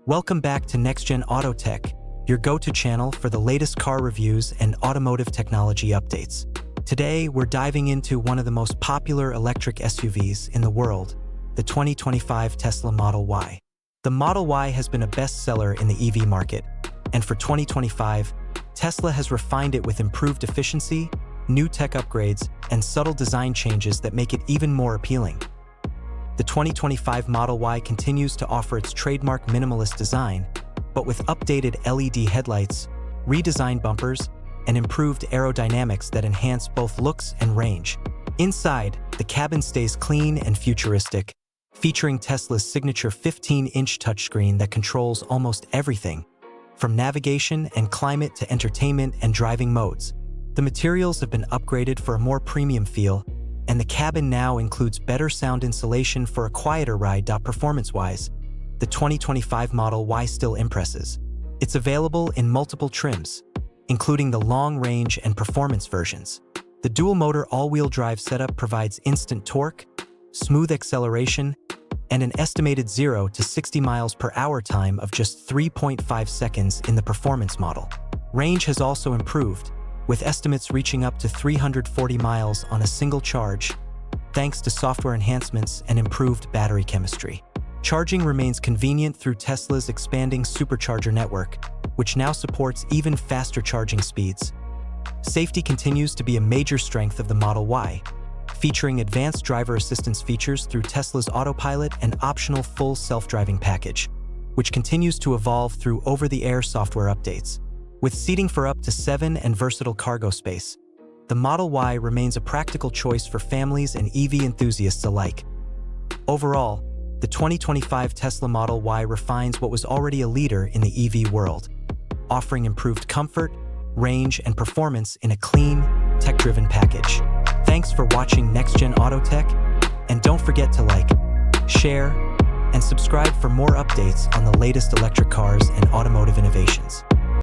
Welcome back to NextGen Auto Tech, your go-to channel for the latest car reviews and automotive technology updates. Today, we're diving into one of the most popular electric SUVs in the world, the 2025 Tesla Model Y. The Model Y has been a bestseller in the EV market, and for 2025, Tesla has refined it with improved efficiency, new tech upgrades, and subtle design changes that make it even more appealing. The 2025 Model Y continues to offer its trademark minimalist design, but with updated LED headlights, redesigned bumpers, and improved aerodynamics that enhance both looks and range. Inside, the cabin stays clean and futuristic, featuring Tesla's signature 15-inch touchscreen that controls almost everything, from navigation and climate to entertainment and driving modes. The materials have been upgraded for a more premium feel, and the cabin now includes better sound insulation for a quieter ride. Performance-wise, the 2025 Model Y still impresses. It's available in multiple trims, including the long-range and performance versions. The dual-motor all-wheel drive setup provides instant torque, smooth acceleration, and an estimated 0 to 60 miles per hour time of just 3.5 seconds in the performance model. Range has also improved, with estimates reaching up to 340 miles on a single charge, thanks to software enhancements and improved battery chemistry. Charging remains convenient through Tesla's expanding Supercharger network, which now supports even faster charging speeds. Safety continues to be a major strength of the Model Y, featuring advanced driver assistance features through Tesla's Autopilot and optional full self-driving package, which continues to evolve through over-the-air software updates. With seating for up to 7 and versatile cargo space, the Model Y remains a practical choice for families and EV enthusiasts alike. Overall, the 2025 Tesla Model Y refines what was already a leader in the EV world, offering improved comfort, range, and performance in a clean, tech-driven package. Thanks for watching NextGen Auto Tech, and don't forget to like, share, and subscribe for more updates on the latest electric cars and automotive innovations.